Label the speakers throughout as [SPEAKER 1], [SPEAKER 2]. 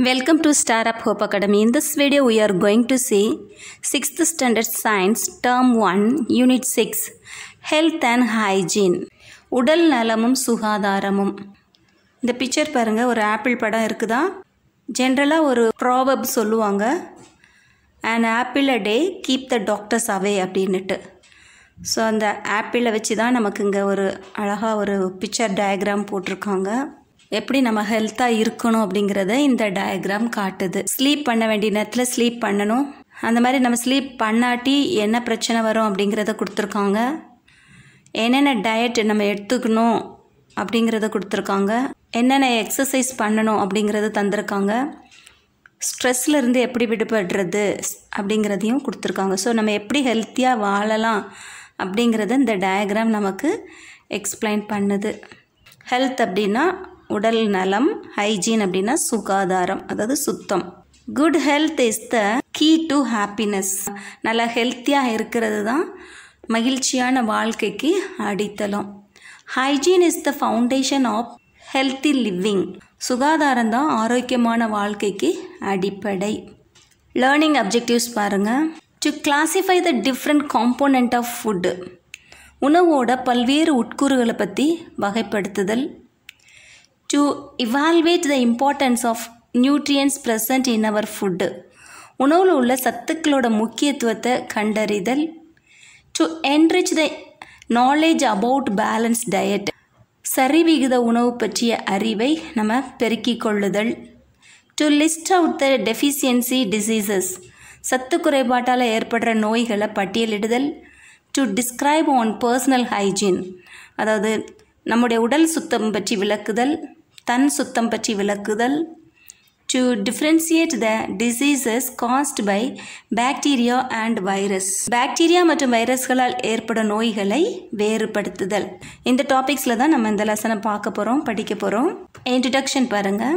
[SPEAKER 1] Welcome to Star Up Hope Academy. In this video, we are going to see 6th Standard Science, Term 1, Unit 6, Health and Hygiene. உடல் நலமும் சுகாதாரமும். இந்த picture பாருங்க, ஒரு apple படம் இருக்குதா? ஜென்ரலாக ஒரு ப்ராவர்ப் சொல்லுவாங்க, an apple a day keep the doctors away அப்படின்னுட்டு. ஸோ அந்த ஆப்பிளை வச்சு தான் நமக்கு இங்கே ஒரு அழகாக ஒரு பிக்சர் டயக்ராம் போட்டிருக்காங்க. எப்படி நம்ம ஹெல்த்தாக இருக்கணும் அப்படிங்கிறத இந்த டயக்ராம் காட்டுது. ஸ்லீப் பண்ண வேண்டிய நேரத்தில் ஸ்லீப் பண்ணணும். அந்த மாதிரி நம்ம ஸ்லீப் பண்ணாட்டி என்ன பிரச்சனை வரும் அப்படிங்கிறத கொடுத்துருக்காங்க. என்னென்ன டயட் நம்ம எடுத்துக்கணும் அப்படிங்கிறத கொடுத்துருக்காங்க. என்னென்ன எக்ஸசைஸ் பண்ணணும் அப்படிங்கிறத தந்திருக்காங்க. ஸ்ட்ரெஸ்ஸில் இருந்து எப்படி விடுபடுறது அப்படிங்கிறதையும் கொடுத்துருக்காங்க. ஸோ நம்ம எப்படி ஹெல்த்தியாக வாழலாம் அப்படிங்கிறத இந்த டயக்ராம் நமக்கு எக்ஸ்பிளைன் பண்ணுது. ஹெல்த் அப்படின்னா உடல் நலம், ஹைஜீன் அப்படின்னா சுகாதாரம், அதாவது சுத்தம். Good health is the key to happiness. நல்லா ஹெல்த்தியாக இருக்கிறது தான் மகிழ்ச்சியான வாழ்க்கைக்கு அடித்தளம். Hygiene is the foundation of healthy living. சுகாதாரம் தான் ஆரோக்கியமான வாழ்க்கைக்கு அடிப்படை. லேர்னிங் அப்ஜெக்டிவ்ஸ் பாருங்கள். To classify the different component of food. உணவோட பல்வேறு உட்கூறுகளை பற்றி வகைப்படுத்துதல். To evaluate the importance of nutrients present in our food. உணவில் உள்ள சத்துக்களோட முக்கியத்துவத்தை கண்டறிதல். To enrich the knowledge about balanced diet. சரிவிகித உணவு பற்றிய அறிவை நம்ம பெருக்கிக் கொள்ளுதல். To list out the deficiency diseases. சத்து குறைபாட்டால் ஏற்படுற நோய்களை பட்டியலிடுதல். To describe on personal hygiene. அதாவது நம்முடைய உடல் சுத்தம் பற்றி விளக்குதல், தன் சுத்தம் பற்றி விளக்குதல். To differentiate the diseases caused by bacteria and virus. Bacteria மற்றும் வைரஸ்களால் ஏற்படும் நோய்களை வேறுபடுத்துதல். இந்த டாபிக்ஸில் தான் நம்ம இந்த லெசனை பார்க்க போகிறோம், படிக்க போகிறோம். இன்ட்ரடக்ஷன் பாருங்கள்.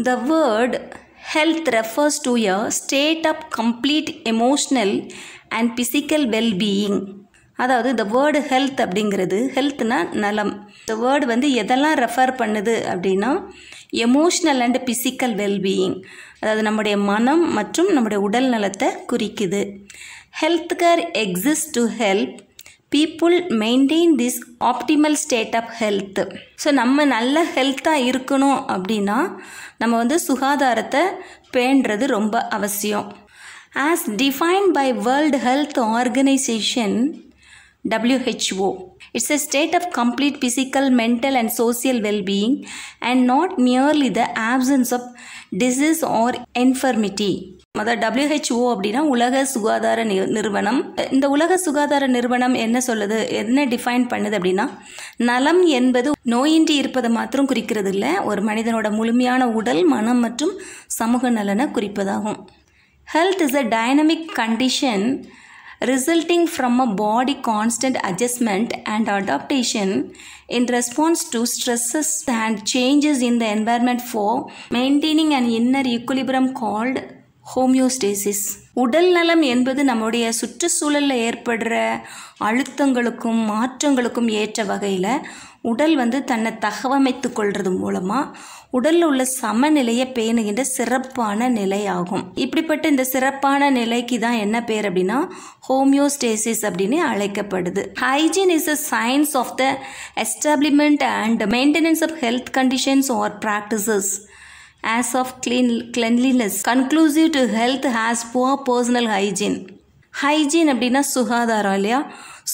[SPEAKER 1] The word health refers to a state of complete emotional and physical wellbeing. அதாவது இந்த வேர்டு ஹெல்த் அப்படிங்கிறது, ஹெல்த்னா நலம். இந்த வேர்டு வந்து எதெல்லாம் ரெஃபர் பண்ணுது அப்படின்னா எமோஷ்னல் அண்ட் பிசிக்கல் வெல்பீயிங், அதாவது நம்முடைய மனம் மற்றும் நம்முடைய உடல் நலத்தை குறிக்குது. Health care exist to help people maintain this optimal state of health. So நம்ம நல்ல ஹெல்த்தாக இருக்கணும் அப்படின்னா நம்ம வந்து சுகாதாரத்தை பேணுறது ரொம்ப அவசியம். As defined by World Health Organization WHO. It's a state of complete physical, mental and social well-being and not merely the absence of disease or infirmity. அதாவது WHO அப்படின்னா உலக சுகாதார நிறுவனம். இந்த உலக சுகாதார நிறுவனம் என்ன சொல்லுது, என்ன டிஃபைன் பண்ணுது அப்படின்னா, நலம் என்பது நோயின்றி இருப்பதை மாத்திரம் குறிக்கிறது இல்லை, ஒரு மனிதனோட முழுமையான உடல், மனம் மற்றும் சமூக நலனை குறிப்பதாகும். Health is a dynamic condition resulting from a body constant adjustment and adaptation in response to stresses and changes in the environment for maintaining an inner equilibrium called homeostasis. உடல் நலம் என்பது நம்முடைய சுற்றுச்சூழலில் ஏற்படுற அழுத்தங்களுக்கும் மாற்றங்களுக்கும் ஏற்ற வகையில் உடல் வந்து தன்னை தகவமைத்து கொள்வது மூலமாக உடலில் உள்ள சமநிலையை பேணுகின்ற சிறப்பான நிலையாகும். இப்படிப்பட்ட இந்த சிறப்பான நிலைக்கு தான் என்ன பேர் அப்படின்னா ஹோமியோஸ்டேசிஸ் அப்படின்னு அழைக்கப்படுது. Hygiene is a science of the establishment and maintenance of health conditions or practices as of cleanliness conclusive to health has poor personal hygiene. Hygiene அப்படின்னா சுகாதாரம் இல்லையா?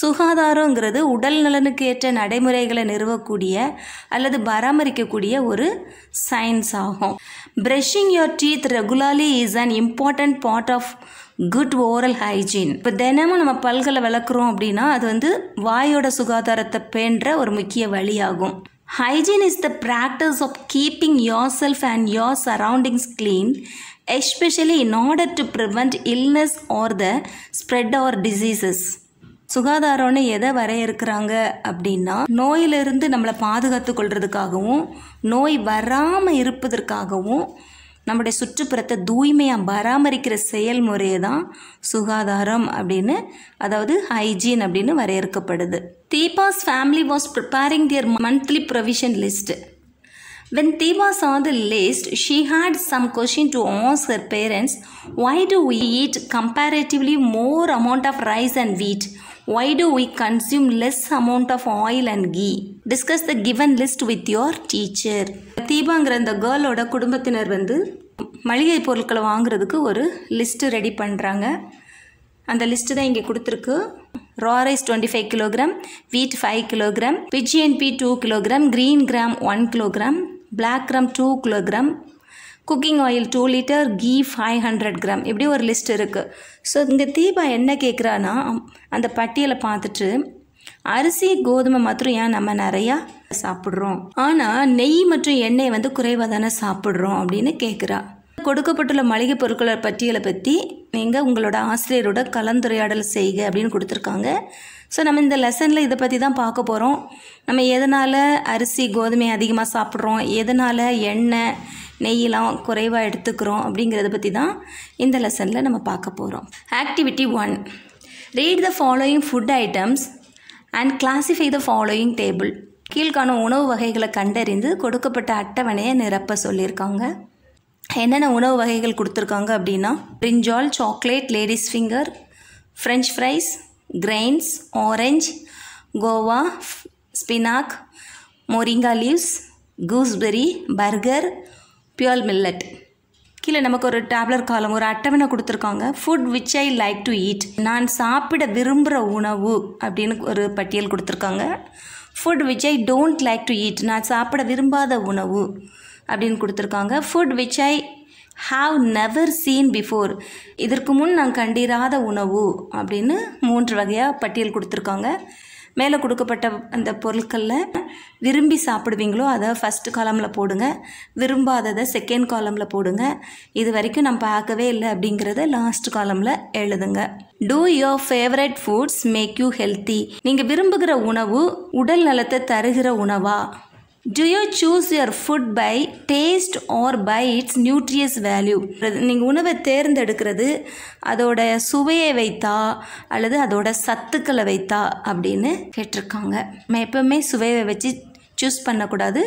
[SPEAKER 1] சுகாதாரங்கிறது உடல் நலனுக்கு ஏற்ற நடைமுறைகளை நிறுவக்கூடிய அல்லது பராமரிக்கக்கூடிய ஒரு சயின்ஸ் ஆகும். Brushing your teeth regularly is an important part of good oral hygiene. இப்போ தினமும் நம்ம பல்களை விளக்குறோம் அப்படின்னா அது வந்து வாயோட சுகாதாரத்தை பேணுற ஒரு முக்கிய வழியாகும். Hygiene is the practice of keeping yourself and your surroundings clean, especially in order to prevent illness or the spread of diseases. சுகாதாரம்னு எதை வரையறுக்கிறாங்க அப்படின்னா நோயிலிருந்து நம்மளை பாதுகாத்து கொள்றதுக்காகவும் நோய் வராமல் இருப்பதற்காகவும் நம்முடைய சுற்றுப்புறத்தை தூய்மையாக பராமரிக்கிற செயல்முறையை தான் சுகாதாரம் அப்படின்னு, அதாவது ஹைஜீன் அப்படின்னு வரையறுக்கப்படுது. Deepa's family was preparing their monthly provision list. When Tiba saw the list, she had some question to ask her parents. Why do we eat comparatively more amount of rice and wheat? Why do we consume less amount of oil and ghee? Discuss the given list with your teacher. தீபாங்கிற அந்த கேர்ளோட குடும்பத்தினர் வந்து மளிகை பொருட்களை வாங்குறதுக்கு ஒரு list ready பண்ணுறாங்க. அந்த list தான் இங்கே கொடுத்துருக்கு. raw rice 25 kg, wheat 5 kg, pigeon pea 2 kg, green gram 1 kg, black gram 2 kg, cooking oil 2 liter, ghee 500 gram. இப்படி ஒரு லிஸ்ட் இருக்குது. ஸோ இங்கே தீபா என்ன கேட்குறான்னா, அந்த பட்டியலை பார்த்துட்டு அரிசி கோதுமை மாத்திரம் ஏன் நம்ம நிறையா சாப்பிட்றோம், ஆனால் நெய் மற்றும் எண்ணெய் வந்து குறைவாக தானே சாப்பிட்றோம் அப்படின்னு கேட்குறா. கொடுக்கப்பட்டுள்ள மளிகை பொருட்களை பட்டியலை பற்றி நீங்கள் உங்களோட ஆசிரியரோட கலந்துரையாடல் செய்க அப்படின்னு கொடுத்துருக்காங்க. ஸோ நம்ம இந்த லெசனில் இதை பற்றி தான் பார்க்க போகிறோம். நம்ம எதனால் அரிசி கோதுமை அதிகமாக சாப்பிட்றோம், எதனால் எண்ணெய் நெய்யெல்லாம் குறைவாக எடுத்துக்கிறோம் அப்படிங்கிறத பற்றி தான் இந்த லெசனில் நம்ம பார்க்க போகிறோம். Activity 1. Read the following food items and classify the following table. கீழ்காணும் உணவு வகைகளை கண்டறிந்து கொடுக்கப்பட்ட அட்டவணையை நிரப்ப சொல்லியிருக்காங்க. என்னென்ன உணவு வகைகள் கொடுத்துருக்காங்க அப்படின்னா, brinjal, chocolate, ladies finger, french fries, grains, orange, guava, spinach, moringa leaves, gooseberry, burger, pure millet. கீழே நமக்கு ஒரு டேப்லர் காலம், ஒரு அட்டவணை கொடுத்துருக்காங்க. Food which I like to eat, நான் சாப்பிட விரும்புகிற உணவு அப்படின்னு ஒரு பட்டியல் கொடுத்துருக்காங்க. Food which I don't like to eat, நான் சாப்பிட விரும்பாத உணவு அப்படின்னு கொடுத்துருக்காங்க. Food which I have never seen before, இதற்கு முன் நான் கண்டிராத உணவு அப்படின்னு 3 வகையாக பட்டியல் கொடுத்துருக்காங்க. மேலே கொடுக்கப்பட்ட அந்த பொருட்களில் விரும்பி சாப்பிடுவீங்களோ அதை ஃபஸ்ட்டு காலமில் போடுங்க, விரும்பாததை செகண்ட் காலமில் போடுங்க, இது வரைக்கும் நான் பார்க்கவே இல்லை அப்படிங்கிறத லாஸ்ட் காலமில் எழுதுங்க. Do your favourite foods make you healthy, நீங்கள் விரும்புகிற உணவு உடல் நலத்தை தருகிற உணவா? Do you choose your food by taste or by its nutritious value? நீங்கள் உணவை தேர்ந்தெடுக்கிறது அதோட சுவையை வைத்தா அல்லது அதோட சத்துக்களை வைத்தா அப்படின்னு கேட்டிருக்காங்க. நம்ம எப்பவுமே சுவையை வச்சு சூஸ் பண்ணக்கூடாது,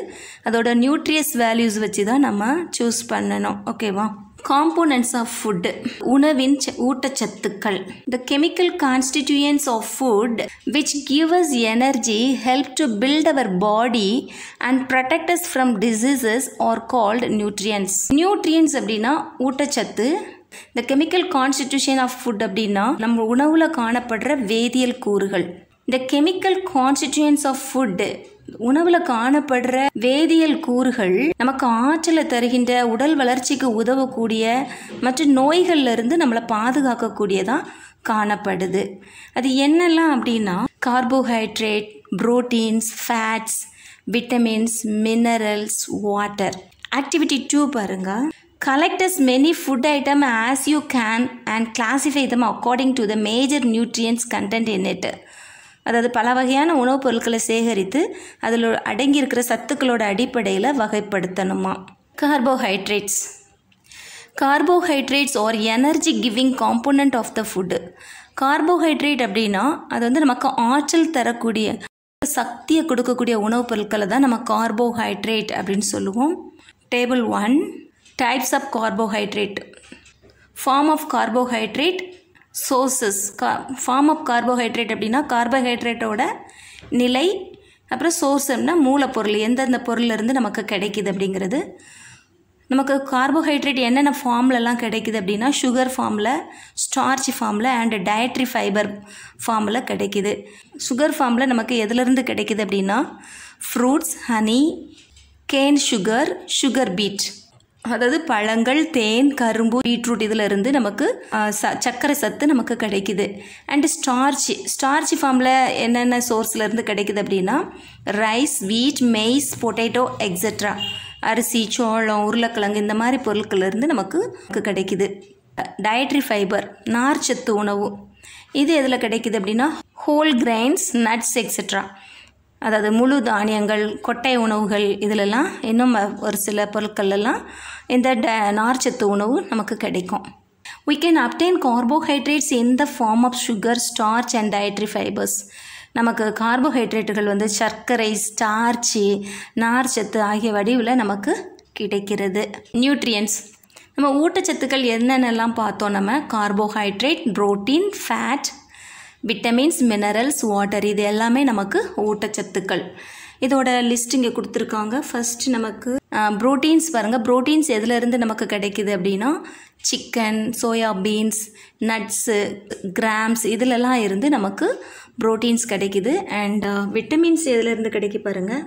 [SPEAKER 1] அதோட நியூட்ரியஸ் வேல்யூஸ் வச்சு தான் நம்ம சூஸ் பண்ணணும். ஓகேவா? காம்போனன்ட்ஸ் ஆஃப் ஃபுட், உணவின் ஊட்டச்சத்துக்கள். The chemical constituents of food which give us energy, help to build our body and protect us from diseases are called nutrients. Nutrients அப்படின்னா ஊட்டச்சத்து. The chemical constitution of food அப்படின்னா நம்ம உணவில் காணப்படுற வேதியியல் கூறுகள். The chemical constituents of food, உணவில் காணப்படுற வேதியியல் கூறுகள் நமக்கு ஆற்றலை தருகின்ற, உடல் வளர்ச்சிக்கு உதவக்கூடிய மற்றும் நோய்கள்லேருந்து நம்மளை பாதுகாக்கக்கூடியதாக காணப்படுது. அது என்னெல்லாம் அப்படின்னா, carbohydrate, proteins, fats, vitamins, minerals, water. Activity 2 பாருங்க. Collect as many food items as you can and classify them according to the major nutrients content in it. அதாவது பல வகையான உணவுப் பொருட்களை சேகரித்து அதில் அடங்கியிருக்கிற சத்துக்களோட அடிப்படையில் வகைப்படுத்தணுமா. Carbohydrates. Carbohydrates are energy giving component of the food. Carbohydrate அப்படின்னா அது வந்து நமக்கு ஆற்றல் தரக்கூடிய, சக்தியை கொடுக்கக்கூடிய உணவுப் பொருட்களை தான் நம்ம கார்போஹைட்ரேட் அப்படின்னு சொல்லுவோம். Table 1. Types of carbohydrate. Form of carbohydrate, sources. Form of carbohydrate அப்படின்னா கார்போஹைட்ரேட்டோட நிலை, அப்புறம் சோர்ஸ்னா மூலப்பொருள், எந்தெந்த பொருள்லேருந்து நமக்கு கிடைக்கிது அப்படிங்கிறது. நமக்கு கார்போஹைட்ரேட் என்னென்ன ஃபார்ம்லலாம் கிடைக்கிது அப்படின்னா, சுகர் ஃபார்மில், ஸ்டார்ச் ஃபார்மில் அண்ட் டயட்ரி ஃபைபர் ஃபார்மில் கிடைக்கிது. சுகர் ஃபார்மில் நமக்கு எதுலேருந்து கிடைக்கிது அப்படின்னா, fruits, honey, can sugar, sugar beat, அதாவது பழங்கள், தேன், கரும்பு, பீட்ரூட், இதில் இருந்து நமக்கு சர்க்கரை சத்து நமக்கு கிடைக்கிது. அண்டு ஸ்டார்ச் ஃபார்மில் என்னென்ன சோர்ஸ்லேருந்து கிடைக்கிது அப்படின்னா, ரைஸ், வீட், மெய்ஸ், பொட்டேட்டோ எக்ஸெட்ரா. அரிசி, சோளம், உருளைக்கிழங்கு இந்த மாதிரி பொருட்கள்லேருந்து நமக்கு கிடைக்கிது. டயட்ரி ஃபைபர், நார்ச்சத்து உணவு, இது எதில் கிடைக்கிது அப்படின்னா, ஹோல் கிரெயின்ஸ், நட்ஸ் எக்ஸெட்ரா. அதாவது முழு தானியங்கள், கொட்டை உணவுகள், இதிலெல்லாம் இன்னும் ஒரு சில பொருட்கள்லாம் இந்த நார்ச்சத்து உணவு நமக்கு கிடைக்கும். We can obtain carbohydrates in the form of sugar, starch and dietary fibers. நமக்கு கார்போஹைட்ரேட்டுகள் வந்து சர்க்கரை, ஸ்டார்ச்சு, நார்ச்சத்து ஆகிய வடிவில் நமக்கு கிடைக்கிறது. நியூட்ரியன்ஸ், நம்ம ஊட்டச்சத்துக்கள் என்னென்னலாம் பார்த்தோம்? நம்ம carbohydrate, protein, fat, vitamins, minerals, water, இது எல்லாமே நமக்கு ஊட்டச்சத்துக்கள். இதோட லிஸ்ட் இங்கே கொடுத்துருக்காங்க. ஃபர்ஸ்ட் நமக்கு புரோட்டீன்ஸ் பாருங்கள். புரோட்டீன்ஸ் எதுலேருந்து நமக்கு கிடைக்குது அப்படின்னா chicken, soya beans, nuts, grams இதிலெல்லாம் இருந்து நமக்கு புரோட்டீன்ஸ் கிடைக்குது. அண்ட் விட்டமின்ஸ் எதுலேருந்து கிடைக்கு பாருங்கள்.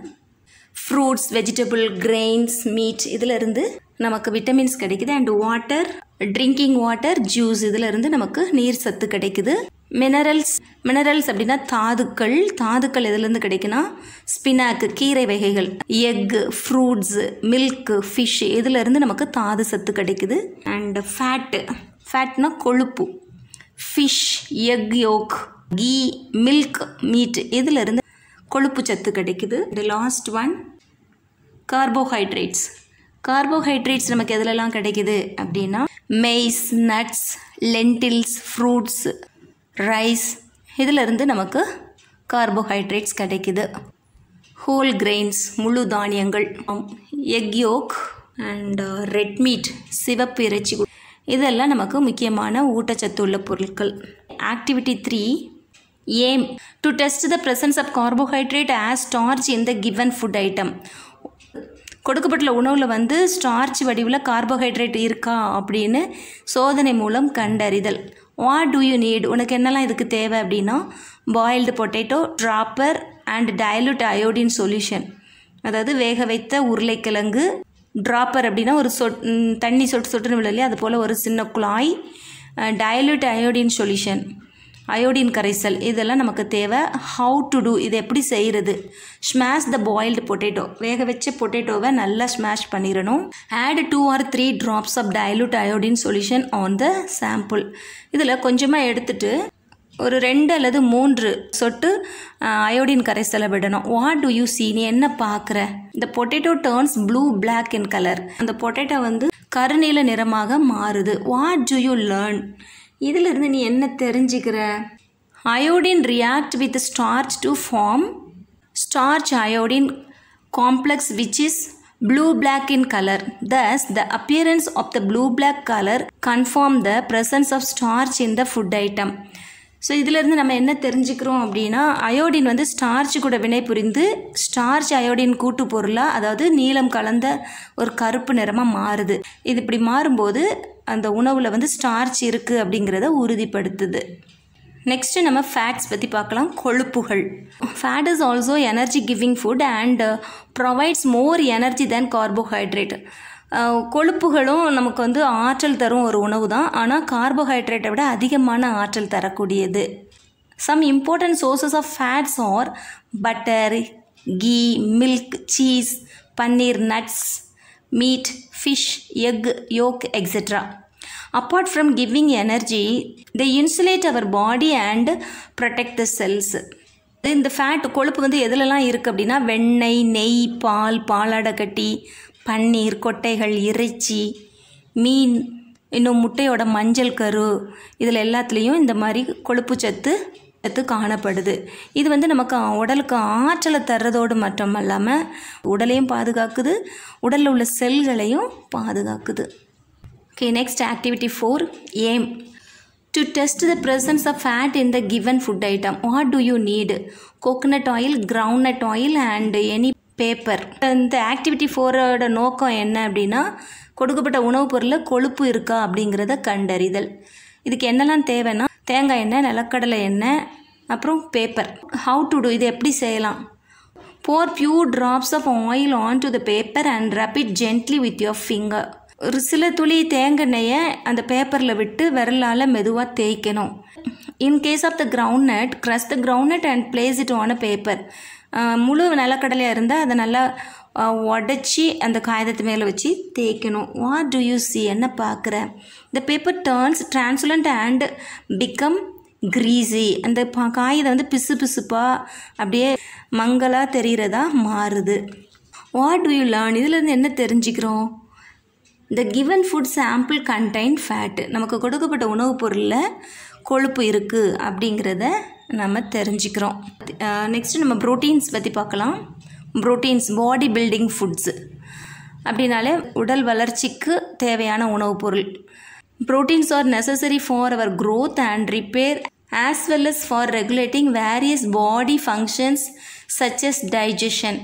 [SPEAKER 1] ஃப்ரூட்ஸ், வெஜிடபிள், கிரெயின்ஸ், மீட் இதிலிருந்து நமக்கு விட்டமின்ஸ் கிடைக்குது. And water, drinking water, juice இதிலிருந்து நமக்கு நீர் சத்து கிடைக்குது. மினரல்ஸ் அப்படின்னா தாதுக்கள். தாதுக்கள் எதுலேருந்து கிடைக்குன்னா ஸ்பினாக்கு, கீரை வகைகள், எக்கு, ஃப்ரூட்ஸு, மில்க்கு, ஃபிஷ் இதிலிருந்து நமக்கு தாது சத்து கிடைக்குது. அண்ட் ஃபேட்னா கொழுப்பு. Fish, egg yolk, ghee, milk, meat இதிலிருந்து கொழுப்பு சத்து கிடைக்குது. லாஸ்ட் ஒன் கார்போஹைட்ரேட்ஸ் நமக்கு எதுலெல்லாம் கிடைக்குது அப்படின்னா maize, nuts, lentils, fruits, rice இதிலிருந்து நமக்கு கார்போஹைட்ரேட்ஸ் கிடைக்குது. ஹோல் கிரெயின்ஸ், முழு தானியங்கள், egg yolk and red meat, சிவப்பு இறைச்சி, இதெல்லாம் நமக்கு முக்கியமான ஊட்டச்சத்து உள்ள பொருட்கள். Activity 3, aim to test the presence of carbohydrate as starch in the given food item. கொடுக்கப்பட்டுள்ள உணவில் வந்து ஸ்டார்ச் வடிவில் கார்போஹைட்ரேட் இருக்கா அப்படின்னு சோதனை மூலம் கண்டறிதல். வாட் டு யூ நீட், உனக்கு என்னெல்லாம் இதுக்கு தேவை அப்படின்னா boiled potato, dropper and dilute iodine solution, அதாவது வேக வைத்த உருளைக்கிழங்கு. ட்ராப்பர் அப்படின்னா ஒரு தண்ணி சொட்டுன்னு விழ இல்லையா, அது போல் ஒரு சின்ன குழாய். டைலூட் அயோடின் சொல்யூஷன், அயோடின் கரைசல், இதெல்லாம் நமக்கு தேவை. ஹவு டு டூ, இது எப்படி செய்கிறது? ஸ்மாஷ் த பாயில்டு பொட்டேட்டோ, வேக வச்ச பொட்டேட்டோவை நல்லா ஸ்மாஷ் பண்ணிடணும். Add 2 or 3 drops of dilute iodine solution on the sample. இதில் கொஞ்சமாக எடுத்துட்டு ஒரு 2 அல்லது 3 சொட்டு அயோடின் கரைசலை விடணும். வாட் டு யூ சீ, நீ என்ன பார்க்குற? இந்த potato turns blue black in colour, அந்த பொட்டேட்டோ வந்து கருநீல நிறமாக மாறுது. வாட் டு யூ லேர்ன், இதிலிருந்து நீ என்ன தெரிஞ்சுக்கிற? Iodine react with starch to form starch iodine complex which is blue black in color. Thus the appearance of the blue black color confirm the presence of starch in the food item. So இதிலேருந்து நம்ம என்ன தெரிஞ்சுக்கிறோம் அப்படின்னா iodine வந்து starch கூட வினை புரிந்து starch iodine கூட்டு பொருளாக, அதாவது நீலம் கலந்த ஒரு கருப்பு நிறமாக மாறுது. இது இப்படி மாறும்போது அந்த உணவில் வந்து ஸ்டார்ச் இருக்குது அப்படிங்கிறத உறுதிப்படுத்துது. நெக்ஸ்ட்டு நம்ம ஃபேட்ஸ் பற்றி பார்க்கலாம். கொழுப்புகள். Fat is also energy giving food and provides more energy than carbohydrate. கொழுப்புகளும் நமக்கு வந்து ஆற்றல் தரும் ஒரு உணவு தான், ஆனால் கார்போஹைட்ரேட்டை விட அதிகமான ஆற்றல் தரக்கூடியது. Some important sources of fats are butter, ghee, milk, cheese, paneer, nuts, meat, fish, egg yolk etcetera. Apart from giving energy, they insulate our body and protect the cells. இந்த ஃபேட் கொழுப்பு வந்து எதுலலாம் இருக்குது அப்படின்னா வெண்ணெய், நெய், பால், பாலாடைக்கட்டி, பன்னீர், கொட்டைகள், இறைச்சி, மீன், இன்னும் முட்டையோட மஞ்சள் கரு, இதில் எல்லாத்துலேயும் இந்த மாதிரி கொழுப்பு சத்து காணப்படுது. இது வந்து நமக்கு உடலுக்கு ஆற்றலை தர்றதோடு மட்டும் இல்லாமல் உடலையும் பாதுகாக்குது, உடலில் உள்ள செல்களையும் பாதுகாக்குது. Okay, next activity 4, aim to test the presence of fat in the given food item. What do you need? Coconut oil, groundnut oil and any paper. இந்த ஆக்டிவிட்டி 4ஓட நோக்கம் என்ன அப்படின்னா கொடுக்கப்பட்ட உணவுப் பொருளில் கொழுப்பு இருக்கா அப்படிங்கிறத கண்டறிதல். இதுக்கு என்னெல்லாம் தேவைன்னா தேங்காய் எண்ணெய், நிலக்கடலை எண்ணெய், அப்புறம் பேப்பர். How to do, இது எப்படி செய்யலாம்? Pour few drops of oil onto the paper and rub it gently with your finger. ஒரு சில துளி தேங்காய்யை அந்த பேப்பரில் விட்டு விரலால் மெதுவாக தேய்க்கணும். In case of the groundnut, crush the groundnut and place it on a paper. முழு நிலக்கடலையாக இருந்தால் அதை நல்லா உடச்சி அந்த காகிதத்து மேலே வச்சு தேய்க்கணும். வாட் டு யூ சி, என்ன பார்க்குற? The paper turns transparent and become greasy. அந்த காகிதம் வந்து பிசு பிசுப்பாக அப்படியே மங்கலாக தெரிகிறதா மாறுது. வாட் டு யூ லேர்ன், இதிலேருந்து என்ன தெரிஞ்சுக்கிறோம்? The given food sample contain fat. நமக்கு கொடுக்கப்பட்ட உணவுப் பொருளில் கொழுப்பு இருக்குது அப்படிங்கிறத நம்ம தெரிஞ்சுக்கிறோம். நெக்ஸ்ட்டு நம்ம ப்ரோட்டீன்ஸ் பற்றி பார்க்கலாம். ப்ரோட்டீன்ஸ் பாடி பில்டிங் ஃபுட்ஸு அப்படின்னாலே உடல் வளர்ச்சிக்கு தேவையான உணவுப் பொருள். Proteins are necessary for our growth and repair as well as for regulating various body functions such as digestion.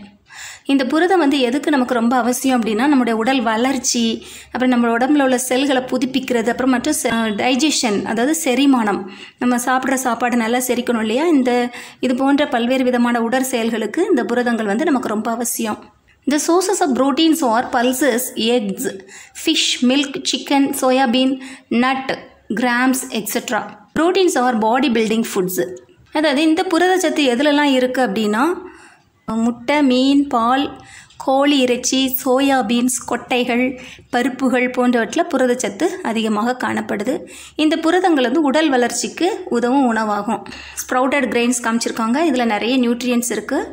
[SPEAKER 1] இந்த புரதம் வந்து எதுக்கு நமக்கு ரொம்ப அவசியம் அப்படின்னா நம்மளுடைய உடல் வளர்ச்சி, அப்புறம் நம்ம உடம்புல உள்ள செல்களை புதுப்பிக்கிறது, அப்புறம் மற்றும் டைஜஷன் அதாவது செரிமானம், நம்ம சாப்பிட்ற சாப்பாடு நல்லா செரிக்கணும் இல்லையா, இது போன்ற பல்வேறு விதமான உடற் செயல்களுக்கு இந்த புரதங்கள் வந்து நமக்கு ரொம்ப அவசியம். The sources of proteins are pulses, eggs, fish, milk, chicken, soya bean, nut, grams, etc. Proteins are body building foods. அதாவது இந்த புரதச்சத்து எதுலலாம் இருக்குது அப்படின்னா முட்டை, மீன், பால், கோழி இறைச்சி, சோயா பீன்ஸ், கொட்டைகள், பருப்புகள் போன்றவற்றில் புரதச்சத்து அதிகமாக காணப்படுது. இந்த புரதங்கள் வந்து உடல் வளர்ச்சிக்கு உதவும் உணவாகும். ஸ்ப்ரவுட்டட் கிரெயின்ஸ் காமிச்சிருக்காங்க, இதில் நிறைய நியூட்ரியன்ஸ் இருக்குது.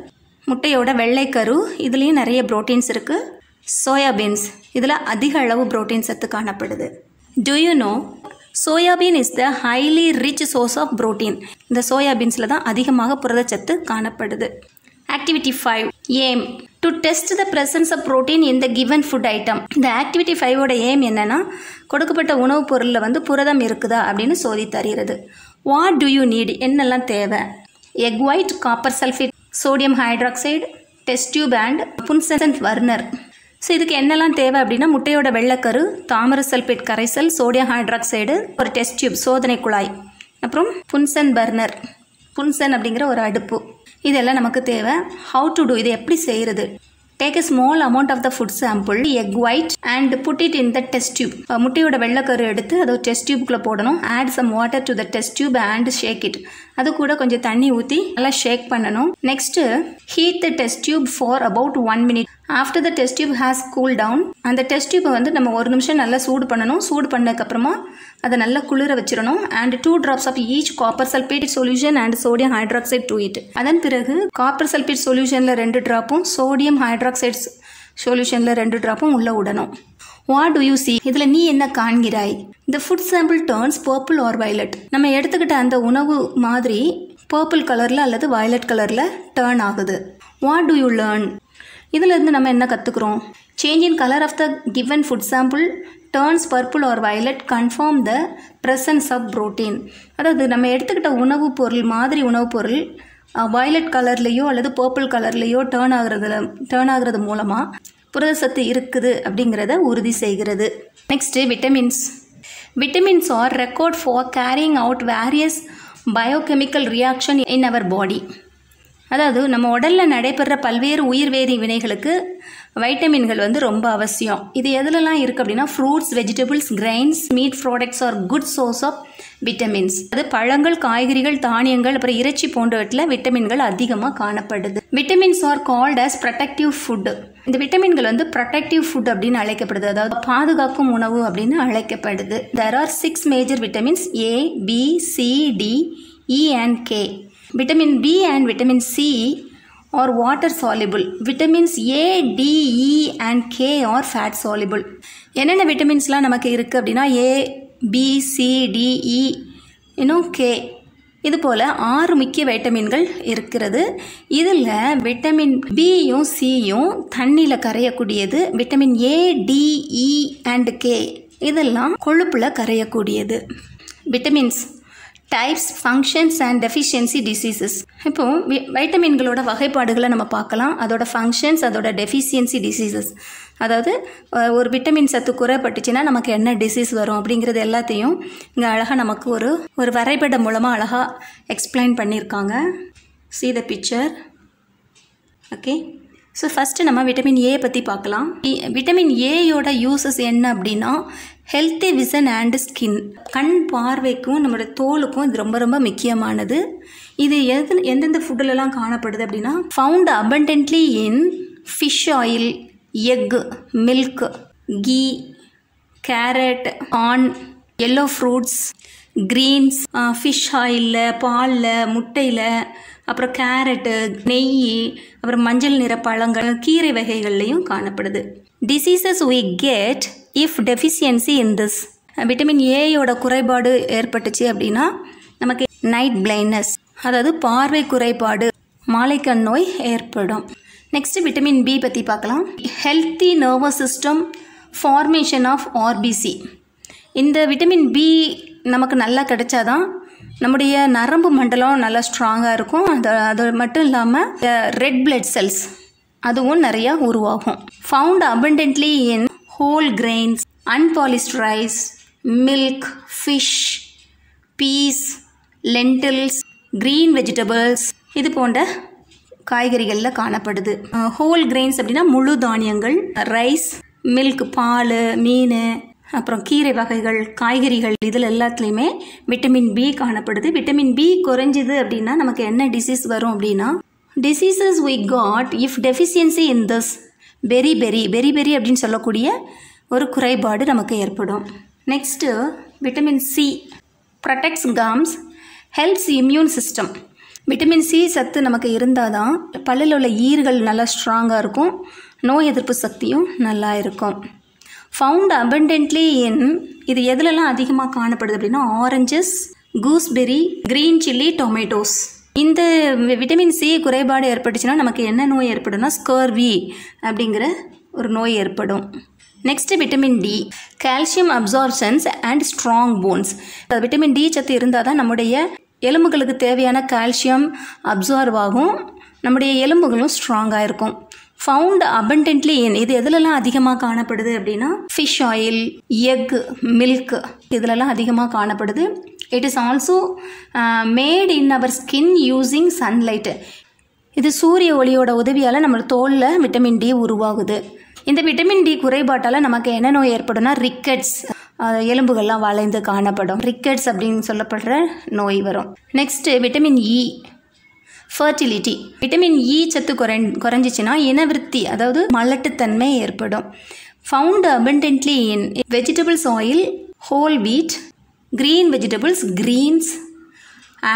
[SPEAKER 1] முட்டையோட வெள்ளைக்கரு, இதுலேயும் நிறைய ப்ரோட்டீன்ஸ் இருக்குது. சோயாபீன்ஸ், இதில் அதிக அளவு ப்ரோட்டீன் சத்து காணப்படுது. Do you know soybean is the highly rich source of protein. இந்த சோயாபீன்ஸில் தான் அதிகமாக புரதச்சத்து காணப்படுது. Activity 5 aim to test the presence of protein in the given food item. இந்த ஆக்டிவிட்டி 5ஓட ஏம் என்னன்னா கொடுக்கப்பட்ட உணவுப் பொருளில் வந்து புரதம் இருக்குதா அப்படின்னு சோதித்தறிகிறது. What do you need? என்னெல்லாம் தேவை? Egg white, copper sulfate, sodium hydroxide, test tube and Bunsen burner. So இதுக்கு என்னெல்லாம் தேவை அப்படின்னா முட்டையோட வெள்ளைக்கரு, தாமிர சல்பேட் கரைசல், சோடியம் ஹைட்ராக்சைடு, ஒரு டெஸ்ட் டியூப் சோதனை குழாய், அப்புறம் புன்சன் பர்னர், புன்சன் அப்படிங்கிற ஒரு அடுப்பு, இதெல்லாம் நமக்கு தேவை. ஹவு டு டூ, இதை எப்படி செய்கிறது? Take a small amount of the food sample, egg white and put it in the test tube. முட்டையோட வெள்ளைக்கரு எடுத்து அதை டெஸ்ட் டியூப்குள்ளே போடணும். Add some water to the test tube and shake it. அது கூட கொஞ்சம் தண்ணி ஊற்றி நல்லா ஷேக் பண்ணணும். Next heat the test tube for about 1 minute. After the test tube has cooled down, அந்த டெஸ்ட் டியூப்பை வந்து நம்ம 1 நிமிஷம் நல்லா சூடு பண்ணணும். சூடு பண்ணதுக்கப்புறமா அதை நல்லா குளிர வச்சிடணும். and 2 drops of each copper sulfate solution and sodium hydroxide to it. அதன் பிறகு காப்பர் சல்பேட் சொல்யூஷனில் 2 ட்ராப்பும் சோடியம் ஹைட்ராக்சைட் சொல்யூஷனில் 2 ட்ராப்பும் உள்ளே விடணும். What do you see? இதில் நீ என்ன காண்கிறாய்? The food sample turns purple or violet. நம்ம எடுத்துக்கிட்ட அந்த உணவு மாதிரி பர்பிள் கலரில் அல்லது வயலட் கலரில் டேர்ன் ஆகுது. What do you learn? இதிலிருந்து நம்ம என்ன கற்றுக்குறோம்? Change in color of the given food sample turns purple or violet confirm the presence of protein. அதாவது நம்ம எடுத்துக்கிட்ட உணவுப் பொருள் மாதிரி உணவுப் பொருள் வயலட் கலர்லேயோ அல்லது பர்பிள் கலர்லேயோ டேர்ன் ஆகிறது மூலமாக புரதச்சத்து இருக்குது அப்படிங்கிறத உறுதி செய்கிறது. Next vitamins. Vitamins are required for carrying out various biochemical reaction in our body. அதாவது நம்ம உடலில் நடைபெற பல்வேறு உயிர்வேதி வினைகளுக்கு வைட்டமின்கள் வந்து ரொம்ப அவசியம். இது எதுலலாம் இருக்குது அப்படின்னா fruits, vegetables, grains, meat products are good source of vitamins. அது பழங்கள், காய்கறிகள், தானியங்கள், அப்புறம் இறைச்சி போன்றவற்றில் விட்டமின்கள் அதிகமாக காணப்படுது. Vitamins are called as protective food. இந்த விட்டமின்கள் வந்து ப்ரொடெக்டிவ் ஃபுட் அப்படின்னு அழைக்கப்படுது, அதாவது பாதுகாக்கும் உணவு அப்படின்னு அழைக்கப்படுது. There are 6 major vitamins A, B, C, D, E and K. Vitamin B and vitamin C are water soluble. Vitamins A, D, E and K are fat soluble. என்னென்ன விட்டமின்ஸ்லாம் நமக்கு இருக்குது அப்படின்னா A, B, C, D, E இன்னும் K, இது போல் 6 முக்கிய வைட்டமின்கள் இருக்கிறது. இதில் விட்டமின் பியும் சியும் தண்ணியில் கரையக்கூடியது. Vitamin A, D, E and K இதெல்லாம் கொழுப்பில் கரையக்கூடியது. Vitamins types, functions and deficiency diseases. இப்போது வைட்டமின்களோட வகைப்பாடுகளை நம்ம பார்க்கலாம். அதோட ஃபங்க்ஷன்ஸ், அதோட டெஃபிஷியன்சி டிசீசஸ், அதாவது ஒரு விட்டமின் சத்து குறைப்பட்டுச்சுன்னா நமக்கு என்ன டிசீஸ் வரும் அப்படிங்கிறது எல்லாத்தையும் இங்கே அழகாக நமக்கு ஒரு வரைபடம் மூலமாக அழகாக எக்ஸ்பிளைன் பண்ணியிருக்காங்க. See the picture. Okay, so first நம்ம விட்டமின் ஏ பற்றி பார்க்கலாம். விட்டமின் ஏயோட யூசஸ் என்ன அப்படின்னா ஹெல்த்தி விஷன் அண்ட் ஸ்கின், கண் பார்வைக்கும் நம்மளோட தோலுக்கும் இது ரொம்ப ரொம்ப முக்கியமானது. இது எந்தெந்த ஃபுட்டுலலாம் காணப்படுது அப்படின்னா found abundantly in fish oil, egg, milk, ghee, carrot, corn, yellow fruits, greens, fish ஆயிலில், பாலில், முட்டையில், அப்புறம் கேரட்டு, நெய், அப்புறம் மஞ்சள் நிற பழங்கள், கீரை வகைகள்லையும் காணப்படுது. Diseases we get if deficiency in this. Vitamin ஏயோட குறைபாடு ஏற்பட்டுச்சு அப்படின்னா நமக்கு நைட் பிளைண்ட்னஸ், அதாவது பார்வை குறைபாடு, மாலைக்கண் நோய் ஏற்படும். நெக்ஸ்ட் விட்டமின் பி பற்றி பார்க்கலாம். Healthy nervous system, formation of RBC. இந்த விட்டமின் பி நமக்கு நல்லா கிடைச்சாதான் நம்முடைய நரம்பு மண்டலம் நல்லா ஸ்ட்ராங்காக இருக்கும். அது மட்டும் இல்லாமல் ரெட் பிளட் செல்ஸ் அதுவும் நிறையா உருவாகும். Found abundantly in whole grains, unpolished rice, milk, fish, peas, lentils, green vegetables இது போன்ற காய்கறிகளில் காணப்படுது. ஹோல் கிரெயின்ஸ் அப்படின்னா முழு தானியங்கள், ரைஸ், மில்க், பால், மீன், அப்புறம் கீரை வகைகள், காய்கறிகள் இதில் எல்லாத்துலேயுமே விட்டமின் பி காணப்படுது. விட்டமின் பி குறைஞ்சிது அப்படின்னா நமக்கு என்ன டிசீஸ் வரும் அப்படின்னா, diseases we got if deficiency in this பெரி அப்படின்னு சொல்லக்கூடிய ஒரு குறைபாடு நமக்கு ஏற்படும். Next vitamin C protects gums, helps immune system. Vitamin C சத்து நமக்கு இருந்தால் தான் பல்லில் உள்ள ஈர்கள் நல்லா ஸ்ட்ராங்காக இருக்கும், நோய் எதிர்ப்பு சக்தியும் நல்லா இருக்கும். ஃபவுண்ட் அபண்டன்ட்லி இன் இது எதுலலாம் அதிகமாக காணப்படுது அப்படின்னா oranges, gooseberry, green chilli, tomatoes. இந்த விட்டமின் சி குறைபாடு ஏற்பட்டுச்சுன்னா நமக்கு என்ன நோய் ஏற்படும்னா ஸ்கர்வி அப்படிங்கிற ஒரு நோய் ஏற்படும். Next vitamin D calcium absorptions and strong bones. Vitamin D சத்து இருந்தால் தான் நம்முடைய எலும்புகளுக்கு தேவையான கால்சியம் அப்சார்வ் ஆகும், நம்முடைய எலும்புகளும் ஸ்ட்ராங்காக இருக்கும். ஃபவுண்ட் அபண்டன்ட்லி இன் இது எதுலலாம் அதிகமாக காணப்படுது அப்படின்னா ஃபிஷ் ஆயில், எக், மில்க் இதிலெல்லாம் அதிகமாக காணப்படுது. It is also made in our skin using sunlight. இது சூரிய ஒளியோட உதவியால் நம்ம தோலில் விட்டமின் டி உருவாகுது. இந்த விட்டமின் டி குறைபாட்டால் நமக்கு என்ன நோய் ஏற்படும்னா ரிக்கெட்ஸ், எலும்புகள்லாம் வளைந்து காணப்படும். ரிக்கெட்ஸ் அப்படின்னு சொல்லப்படுற நோய் வரும். Next vitamin E fertility. Vitamin E சத்து குறைஞ்சிச்சின்னா இனவிருத்தி அதாவது மலட்டுத்தன்மை ஏற்படும். Found abundantly in vegetables oil, whole wheat, green vegetables, greens,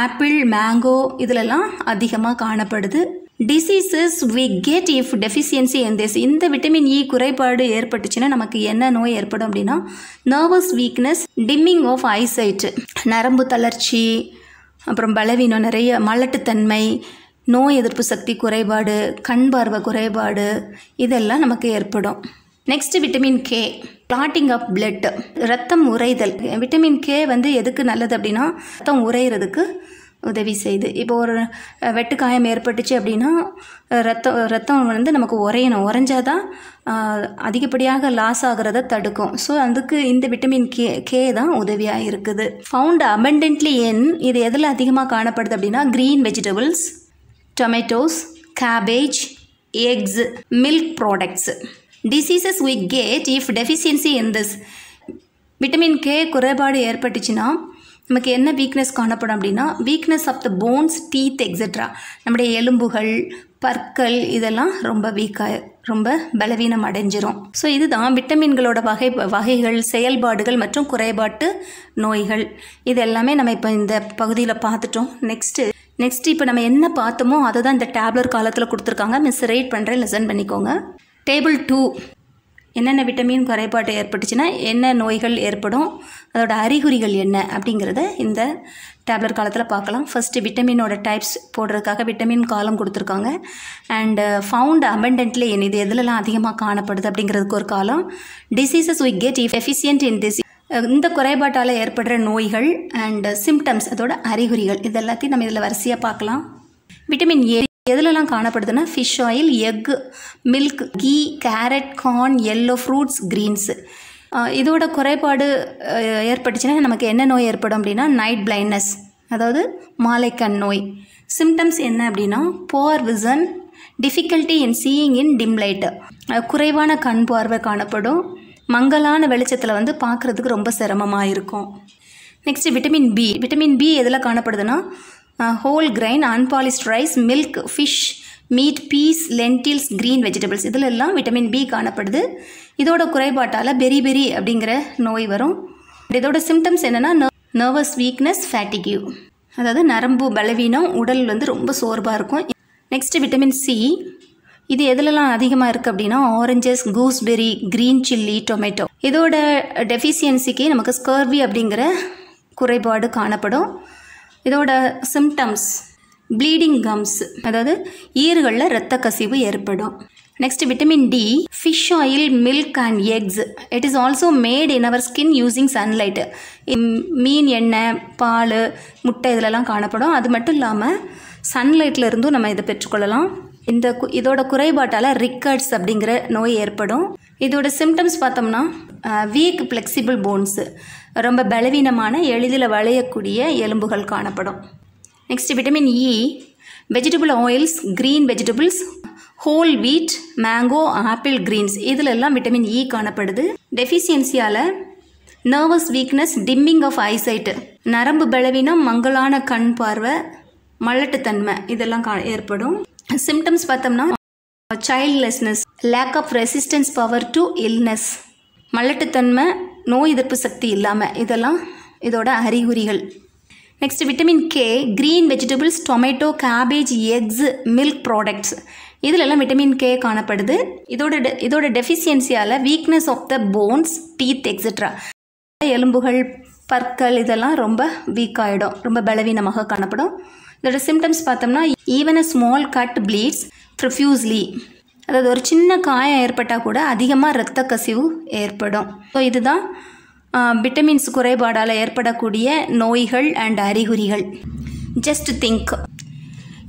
[SPEAKER 1] apple, mango இதிலெல்லாம் அதிகமாக காணப்படுது. Diseases we get if deficiency in this. இந்த விட்டமின் இ குறைபாடு ஏற்பட்டுச்சுன்னா நமக்கு என்ன நோய் ஏற்படும் அப்படின்னா nervous weakness, dimming of eyesight, நரம்பு தளர்ச்சி, அப்புறம் பலவீனம், நிறைய மலட்டுத்தன்மை, நோய் எதிர்ப்பு சக்தி குறைபாடு, கண் பார்வை குறைபாடு இதெல்லாம் நமக்கு ஏற்படும். Next vitamin K clotting of blood, ரத்தம் உறைதல். விட்டமின் கே வந்து எதுக்கு நல்லது அப்படின்னா ரத்தம் உறையிறதுக்கு உதவி செய்யுது. இப்போ ஒரு வெட்டுக்காயம் ஏற்பட்டுச்சு அப்படின்னா ரத்தம் வந்து நமக்கு உறைஞ்சாதான் அதிகப்படியாக லாஸ் ஆகிறத தடுக்கும். ஸோ அதுக்கு இந்த விட்டமின் கே தான் உதவியாக இருக்குது. ஃபவுண்ட் அபண்டன்ட்லி இன் இது எதில் அதிகமாக காணப்படுது அப்படின்னா green vegetables, tomatoes, cabbage, eggs, milk products. Diseases we get if deficiency in this. Vitamin K குறைபாடு ஏற்பட்டுச்சுன்னா நமக்கு என்ன வீக்னஸ் காணப்படும் அப்படின்னா weakness of the bones, teeth etcetera. நம்முடைய எலும்புகள், பற்கள் இதெல்லாம் ரொம்ப வீக்காக ரொம்ப பலவீனம் அடைஞ்சிரும். ஸோ இதுதான் விட்டமின்களோட வகைகள், செயல்பாடுகள் மற்றும் குறைபாட்டு நோய்கள். இது எல்லாமே நம்ம இப்போ இந்த பகுதியில் பார்த்துட்டோம். நெக்ஸ்ட்டு இப்போ நம்ம என்ன பார்த்தோமோ அதை தான் இந்த டேப்லர் காலத்தில் கொடுத்துருக்காங்க. மிஸ் ரைட் பண்ணுறேன், லிசன் பண்ணிக்கோங்க. டேபிள் 2 என்னென்ன விட்டமின் குறைபாடு ஏற்பட்டுச்சுன்னா என்ன நோய்கள் ஏற்படும், அதோட அறிகுறிகள் என்ன அப்படிங்கிறத இந்த டேப்லெட் காலத்தில் பார்க்கலாம். ஃபஸ்ட்டு விட்டமினோட டைப்ஸ் போடுறதுக்காக விட்டமின் காலம் கொடுத்துருக்காங்க. அண்டு ஃபவுண்ட் அபண்டன்ட்லி இது எதுலலாம் அதிகமாக காணப்படுது அப்படிங்கிறதுக்கு ஒரு காலம். Diseases we get if deficient in this. இந்த குறைபாட்டால் ஏற்படுற நோய்கள் அண்ட் சிம்டம்ஸ் அதோட அறிகுறிகள் இது எல்லாத்தையும் நம்ம இதில் வரிசையாக பார்க்கலாம். விட்டமின் ஏ எதுலலாம் காணப்படுதுன்னா fish oil, egg, milk, ghee, carrot, corn, yellow fruits, greens. இதோட குறைபாடு ஏற்பட்டுச்சுன்னா நமக்கு என்ன நோய் ஏற்படும் அப்படின்னா நைட் பிளைண்ட்னஸ் அதாவது மாலைக்கண் நோய். சிம்டம்ஸ் என்ன அப்படின்னா poor vision, difficulty in seeing in dim light, குறைவான கண் பார்வை காணப்படும், மங்கலான வெளிச்சத்தில் வந்து பார்க்குறதுக்கு ரொம்ப சிரமமாக இருக்கும். நெக்ஸ்ட்டு விட்டமின் பி எதில் காணப்படுதுன்னா whole grain, unpolished rice, milk, fish, meat, peas, lentils, green vegetables இதில் எல்லாம் விட்டமின் பி காணப்படுது. இதோட குறைபாட்டால் பெரி அப்படிங்கிற நோய் வரும். இதோட சிம்டம்ஸ் என்னென்னா நர்வஸ் வீக்னஸ், ஃபேட்டிக்யூ அதாவது நரம்பு பலவீனம், உடல் வந்து ரொம்ப சோர்வாக இருக்கும். நெக்ஸ்ட்டு விட்டமின் சி இது எதுலலாம் அதிகமாக இருக்குது அப்படின்னா oranges, gooseberry, green chilli, tomato. இதோட டெஃபிஷியன்சிக்கு நமக்கு ஸ்கர்வி அப்படிங்கிற குறைபாடு காணப்படும். இதோட சிம்டம்ஸ் ப்ளீடிங் கம்ஸ், அதாவது ஈறுகளில் இரத்த கசிவு ஏற்படும். Next vitamin D, fish oil, milk and eggs. It is also made in our skin using sunlight. மீன் எண்ணெய், பால், முட்டை இதிலெல்லாம் காணப்படும். அது மட்டும் இல்லாமல் சன்லைட்டில் இருந்தும் நம்ம இதை பெற்றுக்கொள்ளலாம். இதோட குறைபாட்டால் ரிக்கட்ஸ் அப்படிங்கிற நோய் ஏற்படும். இதோட சிம்டம்ஸ் பார்த்தோம்னா வீக் ஃப்ளெக்சிபிள் போன்ஸு, ரொம்ப பலவீனமான எளிதில் வளையக்கூடிய எலும்புகள் காணப்படும். Next vitamin E, vegetable oils, green vegetables, whole wheat, mango, apple, greens இதிலெல்லாம் விட்டமின் இ காணப்படுது. டெஃபிஷியன்சியால் nervous weakness, dimming of eyesight, நரம்பு பலவீனம், மங்கலான கண் பார்வை, மலட்டுத்தன்மை இதெல்லாம் ஏற்படும். சிம்டம்ஸ் பார்த்தோம்னா childlessness, lack of resistance power to illness, மலட்டுத்தன்மை, நோய் எதிர்ப்பு சக்தி இல்லாமல், இதெல்லாம் இதோட அறிகுறிகள். Next vitamin K, green vegetables, tomato, cabbage, eggs, milk products இதிலெல்லாம் விட்டமின் கே காணப்படுது. இதோட டெஃபிஷியன்சியால் weakness of the bones, teeth etcetera, எலும்புகள், பற்கள் இதெல்லாம் ரொம்ப வீக் ஆகிடும், ரொம்ப பலவீனமாக காணப்படும். இதோட சிம்டம்ஸ் பார்த்தோம்னா even a small cut bleeds profusely, அதாவது ஒரு சின்ன காயம் ஏற்பட்டால் கூட அதிகமாக இரத்த கசிவு ஏற்படும். ஸோ இதுதான் விட்டமின்ஸ் குறைபாடால் ஏற்படக்கூடிய நோய்கள் அண்ட் அறிகுறிகள். Just think,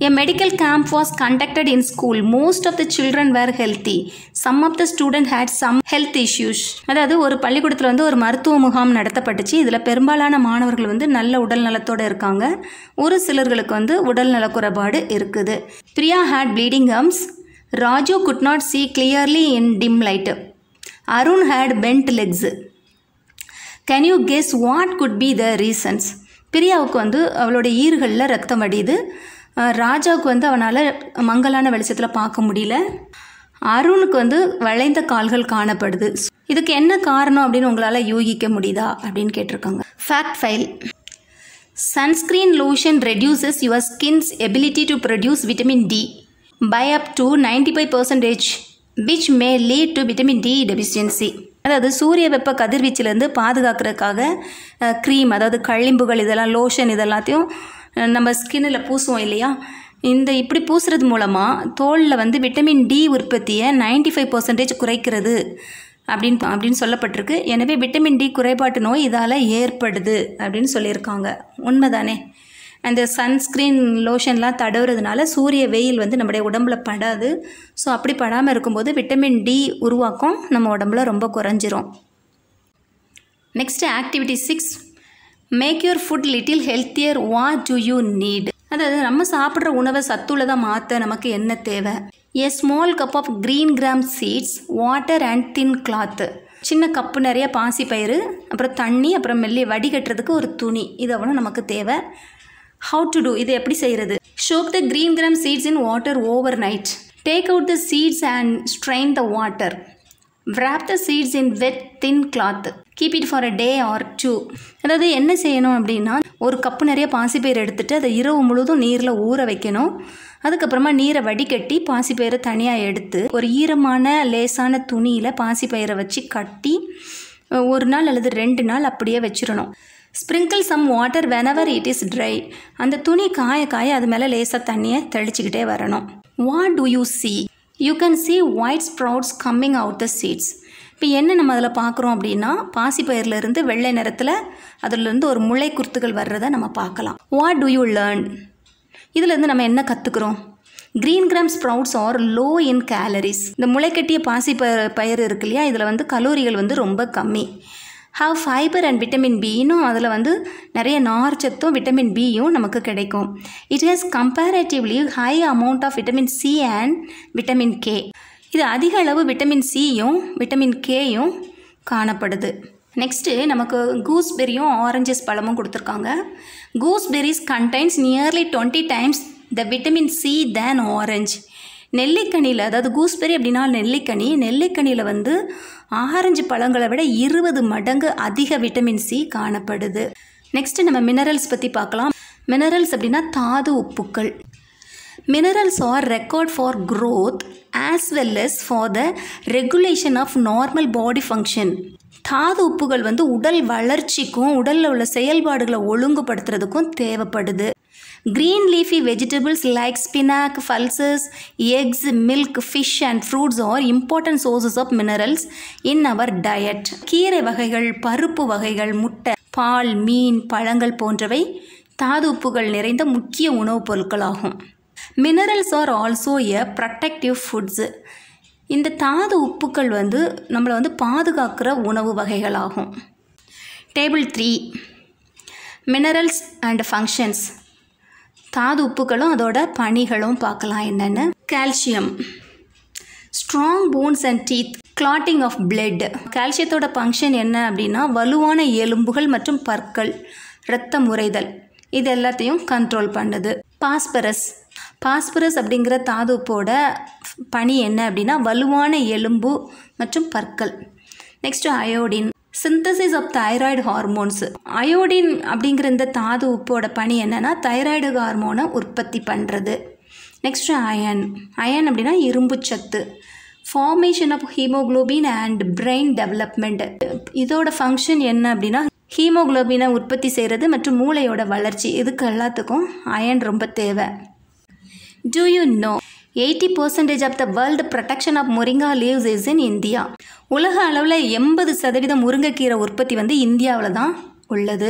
[SPEAKER 1] a medical camp was conducted in school. Most of the children were healthy. Some of the students had some health issues. அதாவது ஒரு பள்ளிக்கூடத்தில் வந்து ஒரு மருத்துவ முகாம் நடத்தப்பட்டுச்சு. இதில் பெரும்பாலான மாணவர்கள் வந்து நல்ல உடல் நலத்தோடு இருக்காங்க. ஒரு சிலர்களுக்கு வந்து உடல் நல குறைபாடு இருக்குது. Priya had bleeding gums. Raju could not see clearly in dim light. Arun had bent legs. Can you guess what could be the reasons? பிரியாவுக்கு வந்து அவளோட ஈறுகளில் ரத்தம் வடியுது. ராஜாவுக்கு வந்து அவனால் மங்கலான வெளிச்சத்தில் பார்க்க முடியல. அருணுக்கு வந்து வளைந்த கால்கள் காணப்படுது. இதுக்கு என்ன காரணம் அப்படின்னு உங்களால் யூகிக்க முடியுதா அப்படின்னு கேட்டிருக்காங்க. Fact file. Sunscreen lotion reduces your skin's ability to produce vitamin D by up to 95%, which may lead to vitamin D deficiency. அதாவது சூரிய வெப்ப கதிர்வீச்சிலேருந்து பாதுகாக்கிறதுக்காக க்ரீம், அதாவது களிம்புகள், இதெல்லாம் லோஷன் இதெல்லாத்தையும் நம்ம ஸ்கின்னில் பூசுவோம் இல்லையா. இப்படி பூசுறது மூலமாக தோலில் வந்து விட்டமின் டி உற்பத்தியை 95% குறைக்கிறது அப்படின்னு சொல்லப்பட்டிருக்கு. எனவே விட்டமின் டி குறைபாட்டு நோய் இதால் ஏற்படுது அப்படின்னு சொல்லியிருக்காங்க. உண்மைதானே? அந்த சன்ஸ்க்ரீன் லோஷன்லாம் தடவுறதுனால சூரிய வெயில் வந்து நம்முடைய உடம்புல படாது. ஸோ அப்படி படாமல் இருக்கும்போது விட்டமின் டி உருவாக்கம் நம்ம உடம்புல ரொம்ப குறைஞ்சிரும். Next activity 6, make your food little healthier. What do you need? அதாவது நம்ம சாப்பிட்ற உணவை சத்துள்ளதாக மாற்ற நமக்கு என்ன தேவை? A small cup of green gram seeds, water and thin cloth. சின்ன கப்பு நிறைய பாசி பயிறு, அப்புறம் தண்ணி, அப்புறம் மெல்லி வடிகட்டுறதுக்கு ஒரு துணி, இது அவ்வளோ நமக்கு தேவை. How to do? இது எப்படி செய்கிறது? soak the green gram seeds in water overnight. Take out the seeds and strain the water. Wrap the seeds in wet thin cloth. Keep it for a day or two. அதாவது என்ன செய்யணும் அப்படின்னா, ஒரு cup நிறைய பாசிப்பயிறு எடுத்துகிட்டு அதை இரவு முழுதும் நீரில் ஊற வைக்கணும். அதுக்கப்புறமா நீரை வடிகட்டி பாசிப்பயிரை தனியாக எடுத்து ஒரு ஈரமான லேசான துணியில் பாசிப்பயிரை வச்சு கட்டி ஒரு நாள் அல்லது 2 நாள் அப்படியே வச்சிடணும். Sprinkle some water whenever it is dry. அந்த துணி காய காய அது மேலே லேசாக தண்ணியை தெளிச்சிக்கிட்டே வரணும். What do you see? You can see white sprouts coming out the seeds. இப்போ என்ன நம்ம அதில் பார்க்குறோம் அப்படின்னா, பாசிப்பயிரிலிருந்து வெள்ளை நிறத்தில் அதிலிருந்து ஒரு முளை குருத்துகள் வர்றதை நம்ம பார்க்கலாம். What do you learn? இதிலேருந்து நம்ம என்ன கற்றுக்குறோம்? Green gram sprouts are low in calories. இந்த முளைக்கட்டிய பயிறு இருக்கு இல்லையா, இதில் வந்து கலோரிகள் வந்து ரொம்ப கம்மி. Have fibre and vitamin B. இன்னும் அதில் வந்து நிறைய நார்ச்சத்தும் விட்டமின் பியும் நமக்கு கிடைக்கும். It has comparatively high amount of vitamin C and vitamin K. இது அதிக அளவு விட்டமின் சியும் விட்டமின் கேயும் காணப்படுது. நெக்ஸ்ட்டு நமக்கு கூஸ்பெரியும் ஆரஞ்சஸ் பழமும் கொடுத்துருக்காங்க. கூஸ்பெரிஸ் கண்டைன்ஸ் நியர்லி 20 times த விட்டமின் சி தேன் ஆரஞ்ச். நெல்லிக்கனியில், அதாவது கூஸ்பெரி அப்படின்னா நெல்லிக்கனியில் வந்து ஆரஞ்சு பழங்களை விட 20 மடங்கு அதிக விட்டமின் சி காணப்படுது. நெக்ஸ்ட்டு நம்ம மினரல்ஸ் பற்றி பார்க்கலாம். மினரல்ஸ் அப்படின்னா தாது உப்புக்கள். Minerals are required for growth as well as for the regulation of normal body function. தாது உப்புகள் வந்து உடல் வளர்ச்சிக்கும் உடலில் உள்ள செயல்பாடுகளை ஒழுங்குபடுத்துறதுக்கும் தேவைப்படுது. Green leafy vegetables like spinach, pulses, eggs, milk, fish and fruits are important sources of minerals in our diet. கீரை வகைகள், பருப்பு வகைகள், முட்டை, பால், மீன், பழங்கள் போன்றவை தாது உப்புகள் நிறைந்த முக்கிய உணவுப் பொருட்களாகும். Minerals are also a protective foods. இந்த தாது உப்புக்கள் நம்மளை பாதுகாக்கிற உணவு வகைகளாகும். Table 3 minerals and functions. தாது உப்புகளும் அதோட பணிகளும் பார்க்கலாம் என்னென்னு. Calcium, strong bones and teeth, clotting of blood. கால்சியத்தோட ஃபங்க்ஷன் என்ன அப்படின்னா வலுவான எலும்புகள் மற்றும் பற்கள், இரத்தம் உறைதல் இது எல்லாத்தையும் கண்ட்ரோல் பண்ணுது. பாஸ்பரஸ், பாஸ்பரஸ் அப்படிங்கிற தாது உப்போட பணி என்ன அப்படின்னா வலுவான எலும்பு மற்றும் பற்கள். Next iodine, synthesis of thyroid hormones. Iodine அப்படிங்கிற இந்த தாது உப்போட பணி என்னென்னா தைராய்டு ஹார்மோனை உற்பத்தி பண்ணுறது. நெக்ஸ்ட்டு அயன், அயன் அப்படின்னா இரும்பு சத்து. Formation of haemoglobin and brain development. இதோட ஃபங்க்ஷன் என்ன அப்படின்னா ஹீமோக்ளோபினை உற்பத்தி செய்கிறது மற்றும் மூளையோட வளர்ச்சி. இதுக்கு எல்லாத்துக்கும் அயன் ரொம்ப தேவை. Do you know 80% of the world production of moringa leaves is in India? உலக அளவில் 80% முருங்கைக்கீரை உற்பத்தி இந்தியாவில் தான் உள்ளது.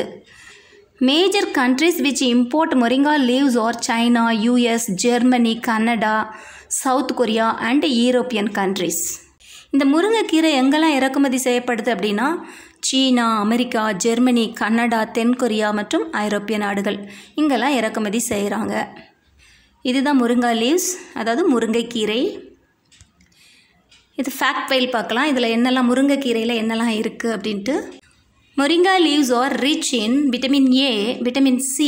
[SPEAKER 1] Major countries which import moringa leaves are China, US, Germany, Canada, South Korea and European countries. இந்த முருங்கைக்கீரை எங்கெல்லாம் இறக்குமதி செய்யப்படுது அப்படின்னா சீனா, அமெரிக்கா, ஜெர்மனி, கனடா, தென்கொரியா மற்றும் ஐரோப்பிய நாடுகள் இங்கெல்லாம் இறக்குமதி செய்கிறாங்க. இதுதான் முருங்கா லீவ்ஸ், அதாவது முருங்கைக்கீரை. இது ஃபேக்ட் ஃபைல் பார்க்கலாம். இதில் என்னெல்லாம் முருங்கைக்கீரையில் என்னெல்லாம் இருக்குது அப்படின்ட்டு. Moringa leaves are rich in vitamin A, vitamin C,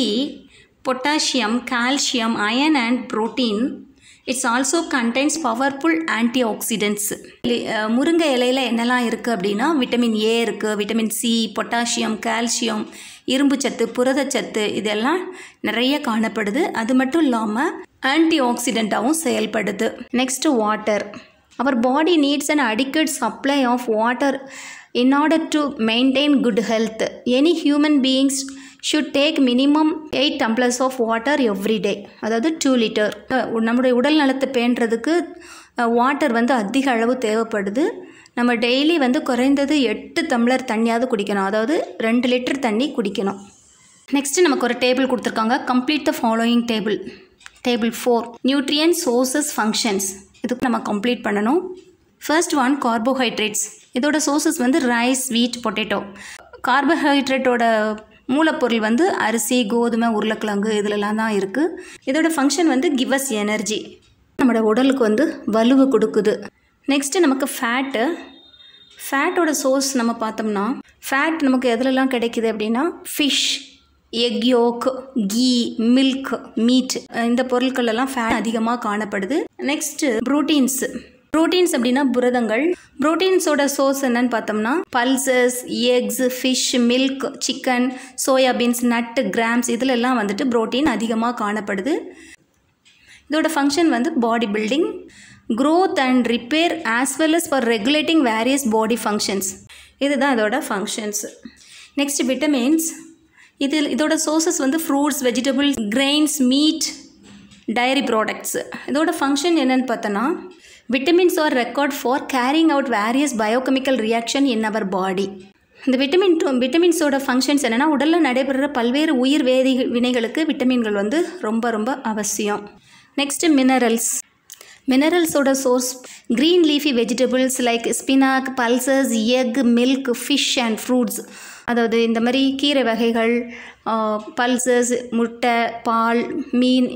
[SPEAKER 1] potassium, calcium, iron and protein. It also contains powerful antioxidants. முருங்கை இலையில் என்னெல்லாம் இருக்குது அப்படின்னா விட்டமின் ஏ இருக்குது, விட்டமின் சி, பொட்டாசியம், கால்சியம், இரும்பு சத்து, புரதச்சத்து இதெல்லாம் நிறைய காணப்படுது. அது மட்டும் இல்லாமல் ஆன்டி ஆக்சிடெண்ட்டாகவும் செயல்படுது. Next water. Our body needs an adequate supply of water in order to maintain good health. Any human beings should take minimum 8 tumblers of water every day, அதாவது 2 liter. நம்முடைய உடல் நலத்தை பேணுறதுக்கு வாட்டர் அதிக அளவு தேவைப்படுது. நம்ம டெய்லி குறைந்தது 8 டம்ளர் தண்ணியாவது குடிக்கணும், அதாவது 2 லிட்டர் தண்ணி குடிக்கணும். நெக்ஸ்ட்டு நமக்கு ஒரு டேபிள் கொடுத்துருக்காங்க. Complete the following table. Table 4 nutrient sources functions. இதுக்கு நம்ம கம்ப்ளீட் பண்ணணும். First one carbohydrates. இதோட சோர்சஸ் ரைஸ், வீட், பொட்டேட்டோ. கார்போஹைட்ரேட்டோட மூலப்பொருள் அரிசி, கோதுமை, உருளைக்கிழங்கு இதிலெல்லாம் தான் இருக்குது. இதோட ஃபங்க்ஷன் கிவ் அஸ் எனர்ஜி, நம்மளோட உடலுக்கு வலுவை கொடுக்குது. நெக்ஸ்ட்டு நமக்கு ஃபேட்டு. ஃபேட்டோட சோர்ஸ் நம்ம பார்த்தோம்னா ஃபேட் நமக்கு எதுலெல்லாம் கிடைக்கிது அப்படின்னா fish, egg yolk, ghee, milk, meat இந்த பொருட்கள் எல்லாம் ஃபேட் அதிகமாக காணப்படுது. Next proteins. ப்ரோட்டீன்ஸ் அப்படின்னா புரதங்கள். ப்ரோட்டீன்ஸோட சோர்ஸ் என்னன்னு பார்த்தோம்னா pulses, eggs, fish, milk, chicken, soybeans, nut, grams இதிலெல்லாம் ப்ரோட்டீன் அதிகமாக காணப்படுது. இதோட function body building, growth and repair as well as for regulating various body functions. இதுதான் இதோட ஃபங்க்ஷன்ஸ். Next vitamins. இதோட sources fruits, vegetables, grains, meat, dairy products. இதோட function என்னன்னு பார்த்தோன்னா vitamins are required for carrying out various biochemical reaction in our body. இந்த விட்டமின்ஸோட functions என்னென்னா உடலில் நடைபெறுற பல்வேறு உயிர் வேதி வினைகளுக்கு விட்டமின்கள் ரொம்ப ரொம்ப அவசியம். Next minerals. மினரல்ஸோட source green leafy vegetables like spinach, pulses, egg, milk, fish and fruits. அதாவது இந்த மாதிரி கீரை வகைகள், பல்சஸ், முட்டை, பால், மீன்,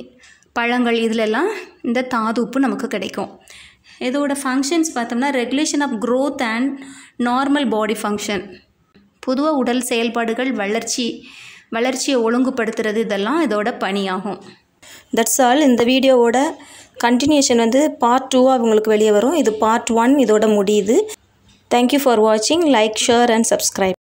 [SPEAKER 1] பழங்கள் இதிலெல்லாம் இந்த தாது உப்பு நமக்கு கிடைக்கும். இதோட ஃபங்க்ஷன்ஸ் பார்த்தோம்னா regulation of growth and normal body function. பொதுவாக உடல் செயல்பாடுகள், வளர்ச்சியை ஒழுங்குபடுத்துறது இதெல்லாம் இதோட பணியாகும். That's all. இந்த வீடியோவோட கண்டினியூஷன் பார்ட் 2 உங்களுக்கு வெளியே வரும். இது பார்ட் 1 இதோட முடியுது. தேங்க்யூ ஃபார் வாட்சிங். Like, share and subscribe.